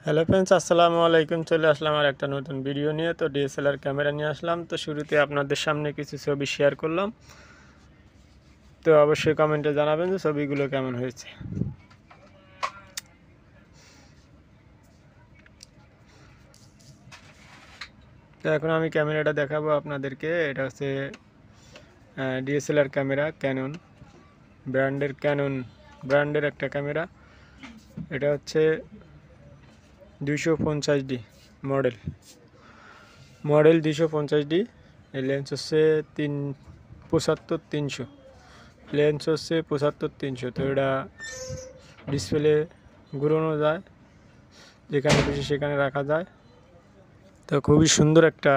Hello friends, আসসালামু আলাইকুম। চলে আসলাম আর একটা নতুন ভিডিও নিয়ে। তো ডিএসএলআর ক্যামেরা নিয়ে আসলাম। তো শুরুতে আপনাদের সামনে কিছু ছবি শেয়ার করলাম। তো অবশ্যই কমেন্টে জানাবেন যে ছবিগুলো কেমন হয়েছে। তো এখন আমি ক্যামেরাটা দেখাবো আপনাদেরকে। এটা হচ্ছে ডিএসএলআর ক্যামেরা, ক্যানন ব্র্যান্ডের একটা ক্যামেরা। এটা হচ্ছে 250D মডেল 250D। এই লেন্স হচ্ছে 75-300, লেন্স হচ্ছে 75-300। তো এটা ডিসপ্লে ঘুরানো যায়, যেখানে খুশি সেখানে রাখা যায়। তো খুবই সুন্দর একটা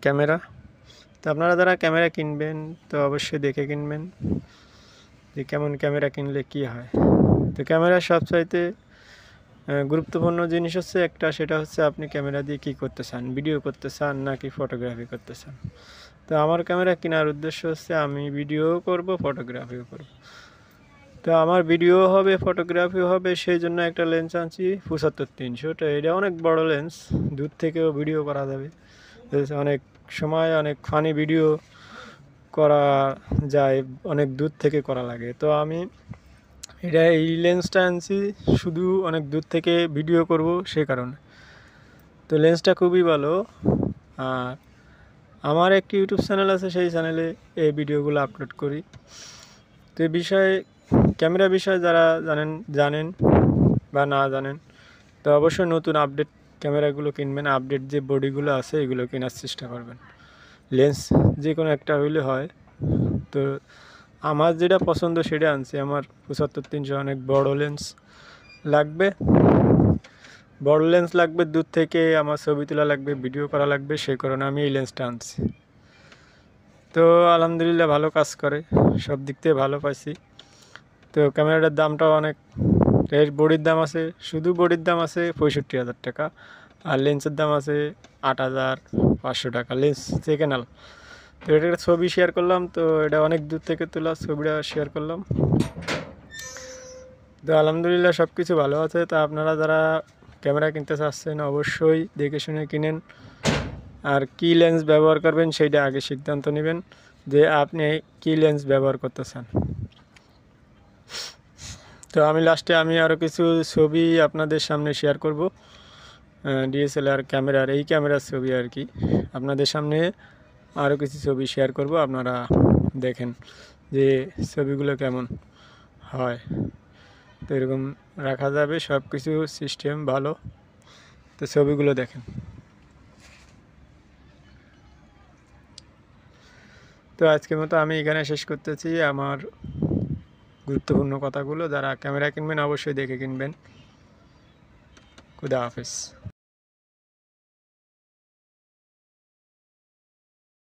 ক্যামেরা। তো আপনারা যারা ক্যামেরা কিনবেন তো অবশ্যই দেখে কিনবেন যে কেমন ক্যামেরা কিনলে কি হয়। তো ক্যামেরা সবচাইতে গুরুত্বপূর্ণ জিনিস হচ্ছে একটা, সেটা হচ্ছে আপনি ক্যামেরা দিয়ে কী করতে চান, ভিডিও করতে চান নাকি ফটোগ্রাফি করতে চান। তো আমার ক্যামেরা কেনার উদ্দেশ্য হচ্ছে আমি ভিডিও করব, ফটোগ্রাফিও করব। তো আমার ভিডিও হবে, ফটোগ্রাফিও হবে, সেই জন্য একটা লেন্স আনছি 75-300। তো এটা অনেক বড় লেন্স, দূর থেকেও ভিডিও করা যাবে। অনেক সময় অনেক ফানি ভিডিও করা যায়, অনেক দূর থেকে করা লাগে। তো আমি এই লেন্সটা আনছি শুধু অনেক দূর থেকে ভিডিও করব সে কারণে। তো লেন্সটা খুবই ভালো। আর আমার একটি ইউটিউব চ্যানেল আছে, সেই চ্যানেলে এই ভিডিওগুলো আপলোড করি। তো এই বিষয়ে, ক্যামেরা বিষয়ে যারা জানেন বা না জানেন, তো অবশ্যই নতুন আপডেট ক্যামেরাগুলো কিনবেন। আপডেট যে বডিগুলো আছে এগুলো কেনার চেষ্টা করবেন। লেন্স যে কোনো একটা হইলে হয়। তো আমার যেটা পছন্দ সেটা আনছি। আমার 75-300 অনেক বড় লেন্স লাগবে, দূর থেকে আমার ছবি তোলা লাগবে, ভিডিও করা লাগবে, সেই কারণে আমি এই লেন্সটা আনছি। তো আলহামদুলিল্লাহ ভালো কাজ করে, সব দিক থেকে ভালো পাইছি। তো ক্যামেরাটার দামটাও অনেক, এর বডির দাম আছে, শুধু বডির দাম আছে 65,000 টাকা, আর লেন্সের দাম আছে 8,500 টাকা, লেন্স সেকেন্ড হ্যান্ড। তো এটা একটা ছবি শেয়ার করলাম, তো এটা অনেক দূর থেকে তোলা ছবিটা শেয়ার করলাম। তো আলহামদুলিল্লাহ সব কিছু ভালো আছে। তা আপনারা যারা ক্যামেরা কিনতে চাচ্ছেন অবশ্যই দেখে শুনে কিনেন। আর কী লেন্স ব্যবহার করবেন সেইটা আগে সিদ্ধান্ত নেবেন যে আপনি কী লেন্স ব্যবহার করতে চান। তো আমি লাস্টে আরও কিছু ছবি আপনাদের সামনে শেয়ার করব, ডিএসএলআর ক্যামেরার, এই ক্যামেরার ছবি আর কি। আপনাদের সামনে আরও কিছু ছবি শেয়ার করব, আপনারা দেখেন যে ছবিগুলো কেমন হয়। তো এরকম রাখা যাবে, সব কিছু সিস্টেম ভালো। তো ছবিগুলো দেখেন। তো আজকের মতো আমি এখানে শেষ করতেছি আমার গুরুত্বপূর্ণ কথাগুলো। যারা ক্যামেরা কিনবেন অবশ্যই দেখে কিনবেন। খুদা হাফেজ।